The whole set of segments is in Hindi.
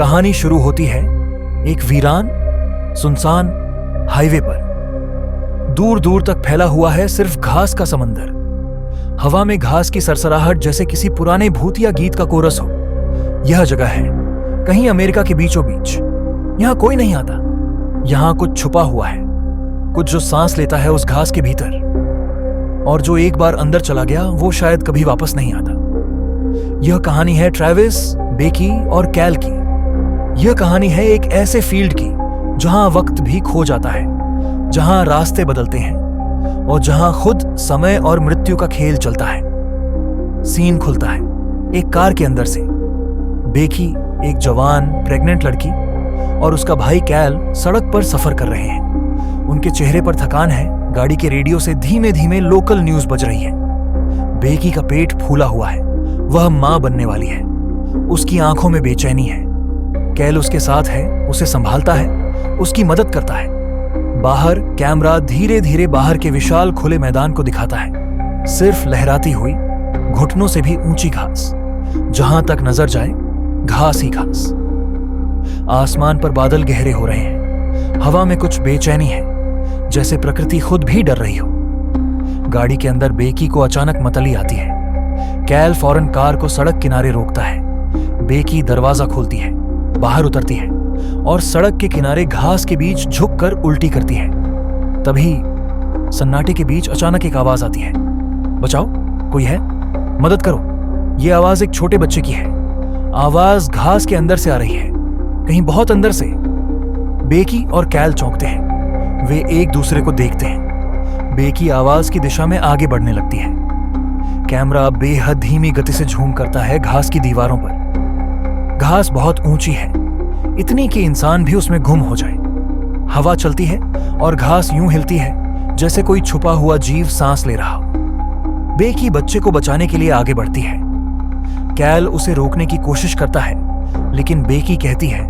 कहानी शुरू होती है एक वीरान सुनसान हाईवे पर। दूर दूर तक फैला हुआ है सिर्फ घास का समंदर। हवा में घास की सरसराहट जैसे किसी पुराने भूतिया गीत का कोरस हो। यह जगह है कहीं अमेरिका के बीचों बीच। यहां कोई नहीं आता। यहां कुछ छुपा हुआ है, कुछ जो सांस लेता है उस घास के भीतर, और जो एक बार अंदर चला गया वो शायद कभी वापस नहीं आता। यह कहानी है ट्रेविस, बेकी और कैल की। यह कहानी है एक ऐसे फील्ड की जहां वक्त भी खो जाता है, जहां रास्ते बदलते हैं और जहां खुद समय और मृत्यु का खेल चलता है। सीन खुलता है एक कार के अंदर से। बेकी, एक जवान प्रेग्नेंट लड़की, और उसका भाई कैल सड़क पर सफर कर रहे हैं। उनके चेहरे पर थकान है। गाड़ी के रेडियो से धीमे धीमे लोकल न्यूज बज रही है। बेकी का पेट फूला हुआ है, वह मां बनने वाली है। उसकी आंखों में बेचैनी है। कैल उसके साथ है, उसे संभालता है, उसकी मदद करता है। बाहर कैमरा धीरे धीरे बाहर के विशाल खुले मैदान को दिखाता है। सिर्फ लहराती हुई, घुटनों से भी ऊंची घास, जहां तक नजर जाए घास ही घास। आसमान पर बादल गहरे हो रहे हैं। हवा में कुछ बेचैनी है, जैसे प्रकृति खुद भी डर रही हो। गाड़ी के अंदर बेकी को अचानक मतली आती है। कैल फौरन कार को सड़क किनारे रोकता है। बेकी दरवाजा खोलती है, बाहर उतरती है और सड़क के किनारे घास के बीच झुककर उल्टी करती है। तभी सन्नाटे के बीच अचानक एक आवाज आती है, बचाओ, कोई है, मदद करो। यह आवाज एक छोटे बच्चे की है। आवाज घास के अंदर से आ रही है, कहीं बहुत अंदर से। बेकी और कैल चौंकते हैं। वे एक दूसरे को देखते हैं। बेकी आवाज की दिशा में आगे बढ़ने लगती है। कैमरा बेहद धीमी गति से झूम करता है घास की दीवारों पर। घास बहुत ऊंची है, इतनी कि इंसान भी उसमें गुम हो जाए। हवा चलती है और घास यूं हिलती है जैसे कोई छुपा हुआ जीव सांस ले रहा हो। बेकी बच्चे को बचाने के लिए आगे बढ़ती है। कैल उसे रोकने की कोशिश करता है, लेकिन बेकी कहती है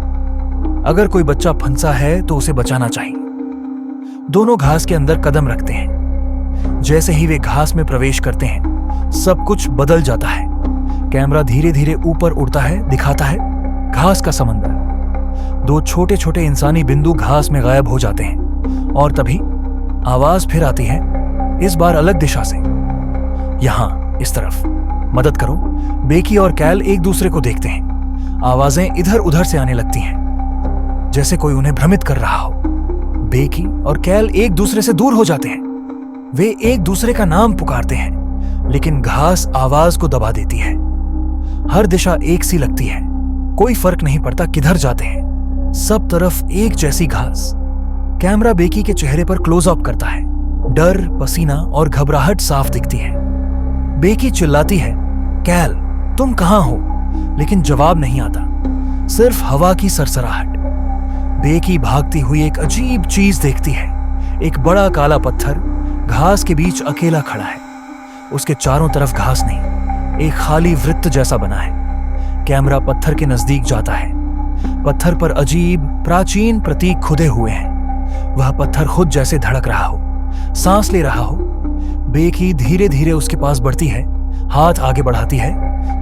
अगर कोई बच्चा फंसा है तो उसे बचाना चाहिए। दोनों घास के अंदर कदम रखते हैं। जैसे ही वे घास में प्रवेश करते हैं सब कुछ बदल जाता है। कैमरा धीरे धीरे ऊपर उड़ता है, दिखाता है घास का समंदर। दो छोटे छोटे इंसानी बिंदु घास में गायब हो जाते हैं और तभी आवाज फिर आती है, इस बार अलग दिशा से। यहां इस तरफ, मदद करो। बेकी और कैल एक दूसरे को देखते हैं। आवाजें इधर उधर से आने लगती हैं, जैसे कोई उन्हें भ्रमित कर रहा हो। बेकी और कैल एक दूसरे से दूर हो जाते हैं। वे एक दूसरे का नाम पुकारते हैं, लेकिन घास आवाज को दबा देती है। हर दिशा एक सी लगती है, कोई फर्क नहीं पड़ता किधर जाते हैं। सब तरफ एक जैसी घास। कैमरा बेकी के चेहरे पर क्लोज अप करता है। डर, पसीना और घबराहट साफ दिखती है। बेकी चिल्लाती है, कैल तुम कहां हो? लेकिन जवाब नहीं आता, सिर्फ हवा की सरसराहट। बेकी भागती हुई एक अजीब चीज देखती है। एक बड़ा काला पत्थर घास के बीच अकेला खड़ा है। उसके चारों तरफ घास नहीं, एक खाली वृत्त जैसा बना है। कैमरा पत्थर के नजदीक जाता है। पत्थर पर अजीब प्राचीन प्रतीक खुदे हुए हैं। वह पत्थर खुद जैसे धड़क रहा हो, सांस ले रहा हो। बेकी धीरे धीरे उसके पास बढ़ती है, हाथ आगे बढ़ाती है।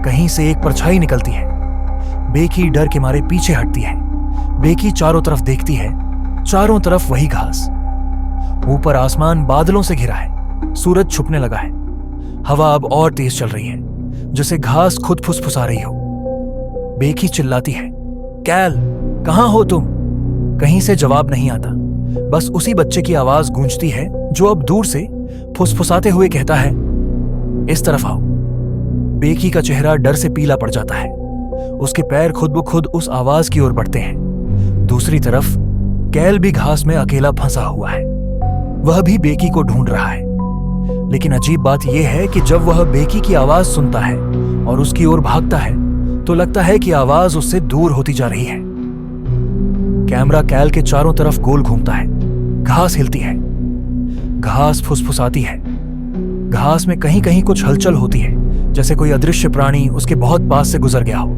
कहीं से एक परछाई निकलती है। बेकी डर के मारे पीछे हटती है। बेकी चारों तरफ देखती है, चारों तरफ वही घास। ऊपर आसमान बादलों से घिरा है, सूरज छुपने लगा है। हवा अब और तेज चल रही है, जैसे घास खुद फुसफुसा रही हो। बेकी चिल्लाती है, कैल कहां हो तुम? कहीं से जवाब नहीं आता, बस उसी बच्चे की आवाज गूंजती है जो अब दूर से फुसफुसाते हुए कहता है, इस तरफ आओ। बेकी का चेहरा डर से पीला पड़ जाता है। उसके पैर खुद ब खुद उस आवाज की ओर बढ़ते हैं। दूसरी तरफ कैल भी घास में अकेला फंसा हुआ है। वह भी बेकी को ढूंढ रहा है। लेकिन अजीब बात यह है कि जब वह बेकी की आवाज सुनता है और उसकी ओर भागता है तो लगता है कि आवाज उससे दूर होती जा रही है। कैमरा कैल के चारों तरफ गोल घूमता है। घास हिलती है, घास फुसफुसाती है। घास में कहीं कहीं कुछ हलचल होती है, जैसे कोई अदृश्य प्राणी उसके बहुत पास से गुजर गया हो।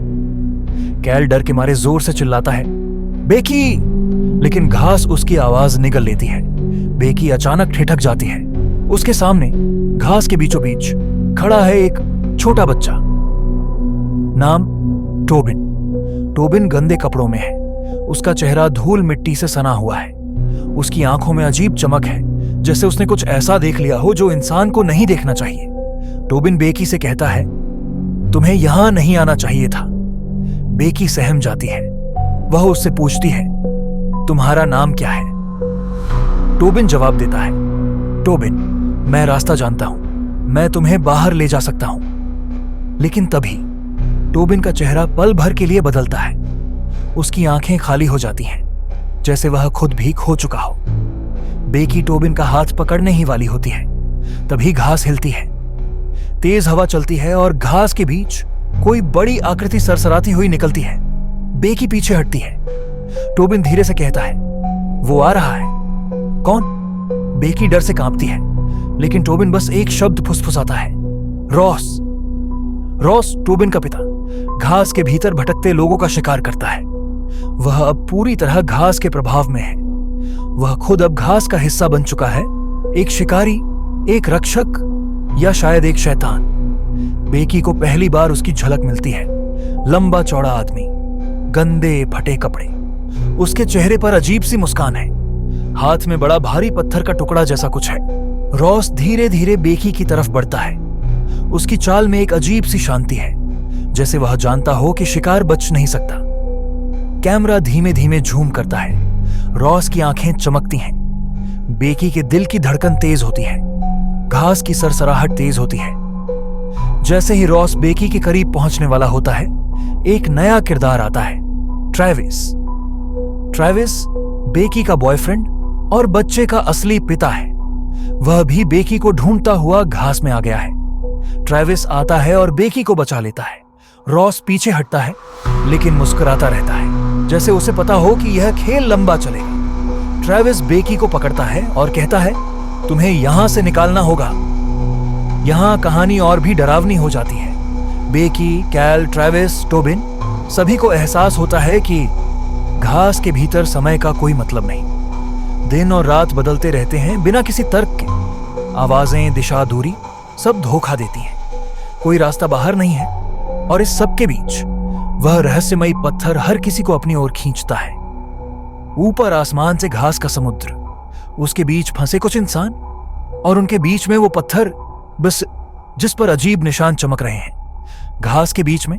कैल डर के मारे जोर से चिल्लाता है, बेकी, लेकिन घास उसकी आवाज निगल लेती है। बेकी अचानक ठिठक जाती है। उसके सामने घास के बीचों बीच खड़ा है एक छोटा बच्चा, नाम टोबिन। टोबिन गंदे कपड़ों में है। उसका चेहरा धूल मिट्टी से सना हुआ है। उसकी आंखों में अजीब चमक है, जैसे उसने कुछ ऐसा देख लिया हो जो इंसान को नहीं देखना चाहिए। टोबिन बेकी से कहता है, तुम्हें यहां नहीं आना चाहिए था। बेकी सहम जाती है। वह उससे पूछती है, तुम्हारा नाम क्या है? टोबिन जवाब देता है, टोबिन, मैं रास्ता जानता हूं, मैं तुम्हें बाहर ले जा सकता हूं। लेकिन तभी टोबिन का चेहरा पल भर के लिए बदलता है। उसकी आंखें खाली हो जाती हैं, जैसे वह खुद भी खो चुका हो। बेकी टोबिन का हाथ पकड़ने ही वाली होती है, तभी घास हिलती है। तेज हवा चलती है और घास के बीच कोई बड़ी आकृति सरसराती हुई निकलती है। बेकी पीछे हटती है। टोबिन धीरे से कहता है, वो आ रहा है। कौन? बेकी डर से कांपती है, लेकिन टोबिन बस एक शब्द फुसफुसाता है, रॉस। रॉस, टोबिन का पिता, घास के भीतर भटकते लोगों का शिकार करता है। वह अब पूरी तरह घास के प्रभाव में है। वह खुद अब घास का हिस्सा बन चुका है, एक शिकारी, एक रक्षक या शायद एक शैतान। बेकी को पहली बार उसकी झलक मिलती है। लंबा चौड़ा आदमी, गंदे फटे कपड़े, उसके चेहरे पर अजीब सी मुस्कान है। हाथ में बड़ा भारी पत्थर का टुकड़ा जैसा कुछ है। रॉस धीरे धीरे बेकी की तरफ बढ़ता है। उसकी चाल में एक अजीब सी शांति है, जैसे वह जानता हो कि शिकार बच नहीं सकता। कैमरा धीमे धीमे झूम करता है। रॉस की आंखें चमकती हैं। बेकी के दिल की धड़कन तेज होती है। घास की सरसराहट तेज होती है। जैसे ही रॉस बेकी के करीब पहुंचने वाला होता है, एक नया किरदार आता है, ट्रेविस। ट्रेविस बेकी का बॉयफ्रेंड और बच्चे का असली पिता है। वह भी बेकी को ढूंढता हुआ घास में आ गया है। ट्रेविस आता है और बेकी को बचा लेता है। रॉस पीछे हटता है, लेकिन मुस्कुराता रहता है, जैसे उसे पता हो कि यह खेल लंबा चलेगा। ट्रेविस बेकी को पकड़ता है और कहता है, तुम्हें यहां से निकालना होगा। यहां कहानी और भी डरावनी हो जाती है। बेकी, कैल, ट्रेविस, टोबिन, सभी को एहसास होता है कि घास के भीतर समय का कोई मतलब नहीं। दिन और रात बदलते रहते हैं बिना किसी तर्क के। आवाजें, दिशा, दूरी सब धोखा देती हैं। कोई रास्ता बाहर नहीं है, और इस सब के बीच वह रहस्यमयी पत्थर हर किसी को अपनी ओर खींचता है। ऊपर आसमान से घास का समुद्र, उसके बीच फंसे कुछ इंसान, और उनके बीच में वो पत्थर बस जिस पर अजीब निशान चमक रहे हैं। घास के बीच में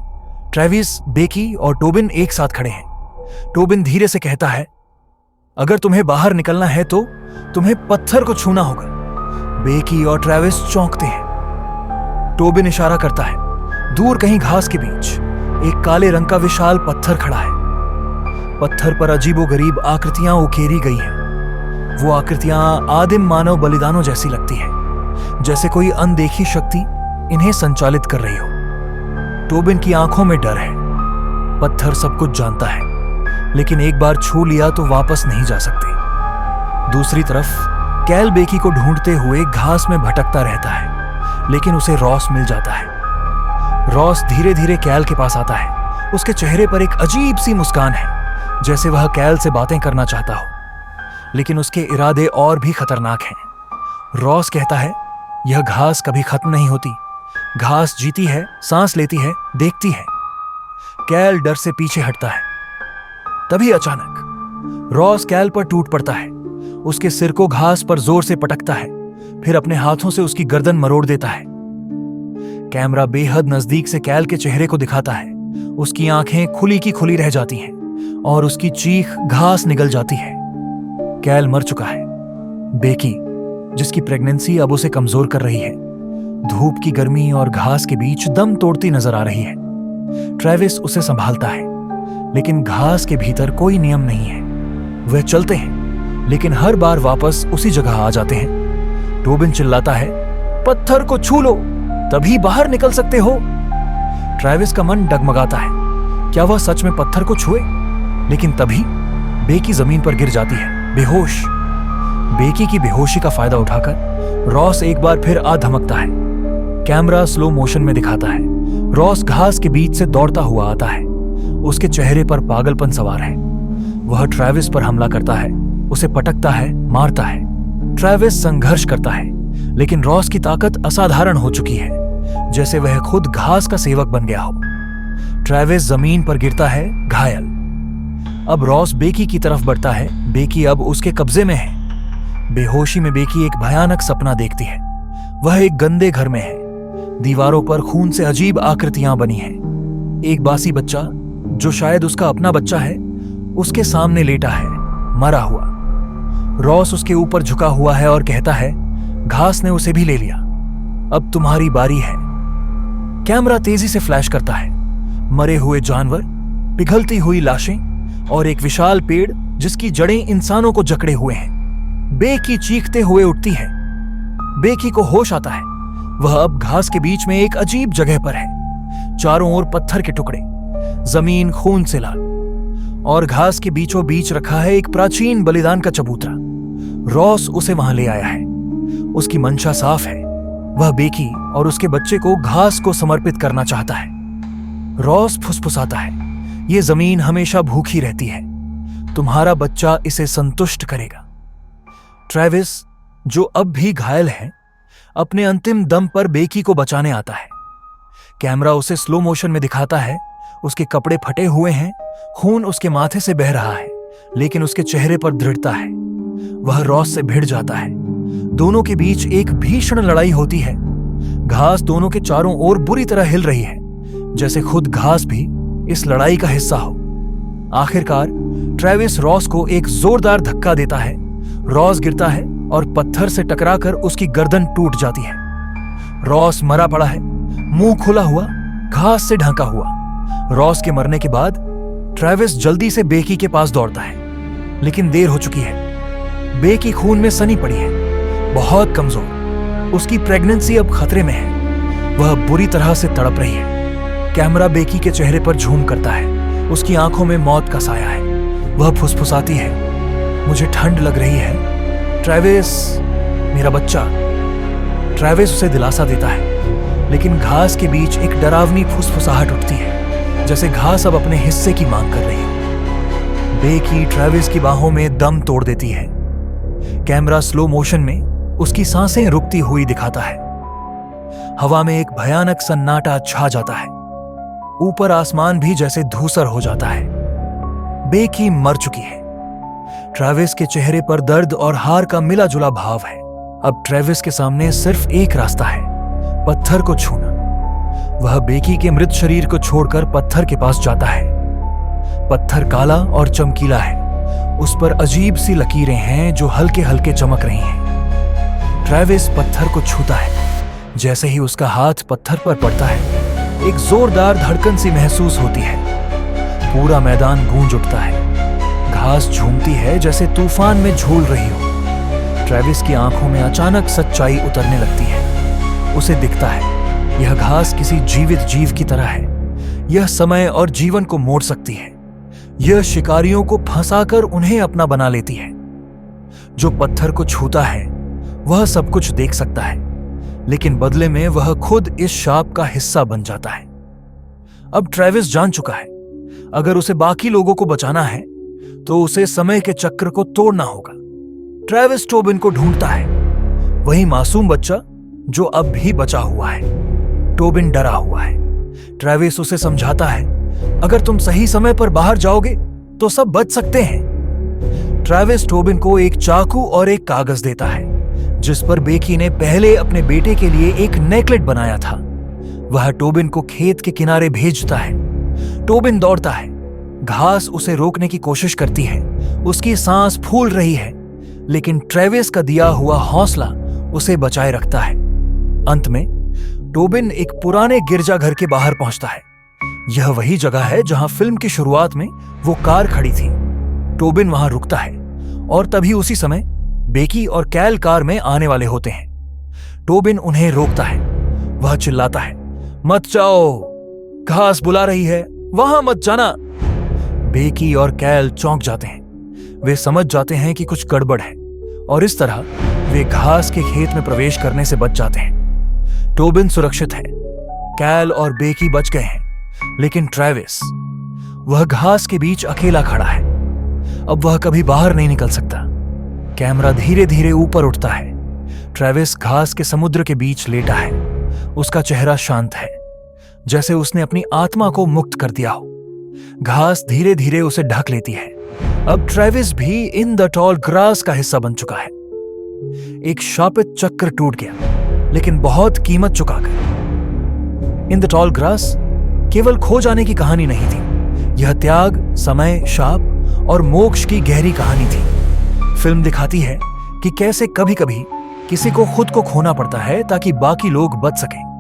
ट्रेविस, बेकी और टोबिन एक साथ खड़े हैं। टोबिन धीरे से कहता है, अगर तुम्हें बाहर निकलना है तो तुम्हें पत्थर को छूना होगा। बेकी और ट्रेविस चौंकते हैं। टोबिन इशारा करता है। दूर कहीं घास के बीच एक काले रंग का विशाल पत्थर खड़ा है। पत्थर पर अजीबोगरीब आकृतियां उकेरी गई हैं। वो आकृतियां आदिम मानव बलिदानों जैसी लगती हैं, जैसे कोई अनदेखी शक्ति इन्हें संचालित कर रही हो। टोबिन की आंखों में डर है। पत्थर सब कुछ जानता है, लेकिन एक बार छू लिया तो वापस नहीं जा सकते। दूसरी तरफ कैल बेकी को ढूंढते हुए घास में भटकता रहता है, लेकिन उसे रॉस मिल जाता है। रॉस धीरे धीरे कैल के पास आता है। उसके चेहरे पर एक अजीब सी मुस्कान है, जैसे वह कैल से बातें करना चाहता हो, लेकिन उसके इरादे और भी खतरनाक हैं। रॉस कहता है, यह घास कभी खत्म नहीं होती। घास जीती है, सांस लेती है, देखती है। कैल डर से पीछे हटता है। तभी अचानक रॉस कैल पर टूट पड़ता है। उसके सिर को घास पर जोर से पटकता है, फिर अपने हाथों से उसकी गर्दन मरोड़ देता है। कैमरा बेहद नजदीक से कैल के चेहरे को दिखाता है। उसकी आंखें खुली की खुली रह जाती हैं और उसकी चीख घास निगल जाती है। कैल मर चुका है। बेकी, जिसकी प्रेगनेंसी अब उसे कमजोर कर रही है, धूप की गर्मी और घास के बीच दम तोड़ती नजर आ रही है। ट्रेविस उसे संभालता है, लेकिन घास के भीतर कोई नियम नहीं है। वे चलते हैं, लेकिन हर बार वापस उसी जगह आ जाते हैं। टोबिन चिल्लाता है, पत्थर को छू लो, तभी बाहर निकल सकते हो। ट्रेविस का मन डगमगाता है। क्या वह सच में पत्थर को छुए? लेकिन तभी बेकी जमीन पर गिर जाती है, बेहोश। बेकी की बेहोशी का फायदा उठाकर रॉस एक बार फिर आ धमकता है। कैमरा स्लो मोशन में दिखाता है। रॉस घास के बीच से दौड़ता हुआ आता है। उसके चेहरे पर पागलपन सवार है। वह ट्रेविस पर हमला करता है, उसे पटकता है, मारता है। ट्रेविस संघर्ष करता है, लेकिन रॉस की ताकत असाधारण हो चुकी है, जैसे वह खुद घास का सेवक बन गया हो। ट्रेविस जमीन पर गिरता है घायल। अब रॉस बेकी की तरफ बढ़ता है। बेकी अब उसके कब्जे में है। बेहोशी में बेकी एक भयानक सपना देखती है। वह एक गंदे घर में है। दीवारों पर खून से अजीब आकृतियां बनी हैं। एक बासी बच्चा, जो शायद उसका अपना बच्चा है, उसके सामने लेटा है, मरा हुआ। रॉस उसके ऊपर झुका हुआ है और कहता है, घास ने उसे भी ले लिया, अब तुम्हारी बारी है। कैमरा तेजी से फ्लैश करता है। मरे हुए जानवर, पिघलती हुई लाशें और एक विशाल पेड़ जिसकी जड़ें इंसानों को जकड़े हुए हैं। बेकी चीखते हुए उठती है। बेकी को होश आता है। वह अब घास के बीच में एक अजीब जगह पर है। चारों ओर पत्थर के टुकड़े, जमीन खून से लाल, और घास के बीचों बीच रखा है एक प्राचीन बलिदान का चबूतरा। रॉस उसे वहां ले आया है। उसकी मंशा साफ है। वह बेकी और उसके बच्चे को घास को समर्पित करना चाहता है। रॉस फुसफुसाता है, ये जमीन हमेशा भूखी रहती है, तुम्हारा बच्चा इसे संतुष्ट करेगा। ट्रेविस, जो अब भी घायल है, अपने अंतिम दम पर बेकी को बचाने आता है। कैमरा उसे स्लो मोशन में दिखाता है। उसके कपड़े फटे हुए हैं, खून उसके माथे से बह रहा है, लेकिन उसके चेहरे पर दृढ़ता है। वह रॉस से भिड़ जाता है। दोनों के बीच एक भीषण लड़ाई होती है। घास दोनों के चारों ओर बुरी तरह हिल रही है, जैसे खुद घास भी इस लड़ाई का हिस्सा हो। आखिरकार ट्रेविस रॉस को एक जोरदार धक्का देता है। रॉस गिरता है और पत्थर से टकराकर उसकी गर्दन टूट जाती है। रॉस मरा पड़ा है, मुंह खुला हुआ, घास से ढका हुआ। रॉस के मरने के बाद ट्रेविस जल्दी से बेकी के पास दौड़ता है, लेकिन देर हो चुकी है। बेकी खून में सनी पड़ी है, बहुत कमजोर। उसकी प्रेगनेंसी अब खतरे में है। वह बुरी तरह से तड़प रही है। कैमरा बेकी के चेहरे पर झूम करता है। उसकी आंखों में मौत का साया है। वह फुसफुसाती है, मुझे ठंड लग रही है। ट्रेविस, मेरा बच्चा। ट्रेविस उसे दिलासा देता है, लेकिन घास के बीच एक डरावनी फुसफुसाहट उठती है, जैसे घास अब अपने हिस्से की मांग कर रही है। बेकी ट्रेविस की बाहों में दम तोड़ देती है। कैमरा स्लो मोशन में उसकी सांसें रुकती हुई दिखाता है। हवा में एक भयानक सन्नाटा छा जाता है। ऊपर आसमान भी जैसे धूसर हो जाता है। बेकी मर चुकी है। ट्रेविस के चेहरे पर दर्द और हार का मिला जुला भाव है। अब ट्रेविस के सामने सिर्फ एक रास्ता है, पत्थर को छूना। वह बेकी के मृत शरीर को छोड़कर पत्थर के पास जाता है। पत्थर काला और चमकीला है। उस पर अजीब सी लकीरें हैं जो हल्के हल्के चमक रही हैं। ट्रेविस पत्थर को छूता है। जैसे ही उसका हाथ पत्थर पर पड़ता है, एक जोरदार धड़कन सी महसूस होती है। पूरा मैदान गूंज उठता है। घास झूमती है जैसे तूफान में झूल रही हो। ट्रेविस की आंखों में अचानक सच्चाई उतरने लगती है। उसे दिखता है, यह घास किसी जीवित जीव की तरह है। यह समय और जीवन को मोड़ सकती है। यह शिकारियों को फंसाकर उन्हें अपना बना लेती है। जो पत्थर को छूता है वह सब कुछ देख सकता है, लेकिन बदले में वह खुद इस शाप का हिस्सा बन जाता है। अब ट्रेविस जान चुका है, अगर उसे बाकी लोगों को बचाना है तो उसे समय के चक्र को तोड़ना होगा। ट्रेविस टोबिन को ढूंढता है, वही मासूम बच्चा जो अब भी बचा हुआ है। टोबिन डरा हुआ है। ट्रेविस उसे समझाता है, अगर तुम सही समय पर बाहर जाओगे तो सब बच सकते हैं। ट्रेविस टोबिन को एक चाकू और एक कागज देता है, जिस पर बेकी ने पहले अपने बेटे के लिए एक नेकलेट बनाया था। वह टोबिन को खेत के किनारे भेजता है। टोबिन दौड़ता है। घास उसे रोकने की कोशिश करती है। उसकी सांस फूल रही है, लेकिन ट्रेविस का दिया हुआ हौसला उसे बचाए रखता है। अंत में टोबिन एक पुराने गिरजाघर के बाहर पहुंचता है। यह वही जगह है जहां फिल्म की शुरुआत में वो कार खड़ी थी। टोबिन वहां रुकता है और तभी उसी समय बेकी और कैल कार में आने वाले होते हैं। टोबिन उन्हें रोकता है। वह चिल्लाता है, मत जाओ, घास बुला रही है, वहां मत जाना। बेकी और कैल चौंक जाते हैं। वे समझ जाते हैं कि कुछ गड़बड़ है और इस तरह वे घास के खेत में प्रवेश करने से बच जाते हैं। टोबिन सुरक्षित है, कैल और बेकी बच गए हैं, लेकिन ट्रेविस, वह घास के बीच अकेला खड़ा है। अब वह कभी बाहर नहीं निकल सकता। कैमरा धीरे धीरे ऊपर उठता है। ट्रेविस घास के समुद्र के बीच लेटा है। उसका चेहरा शांत है। जैसे उसने अपनी आत्मा को मुक्त कर दिया हो। घास धीरे धीरे उसे ढक लेती है। अब ट्रेविस भी इन द टॉल ग्रास का हिस्सा बन चुका है। एक शापित चक्र टूट गया, लेकिन बहुत कीमत चुकाकर। इन द टॉल ग्रास केवल खो जाने की कहानी नहीं थी, यह त्याग, समय, शाप और मोक्ष की गहरी कहानी थी। फिल्म दिखाती है कि कैसे कभी कभी किसी को खुद को खोना पड़ता है ताकि बाकी लोग बच सकें।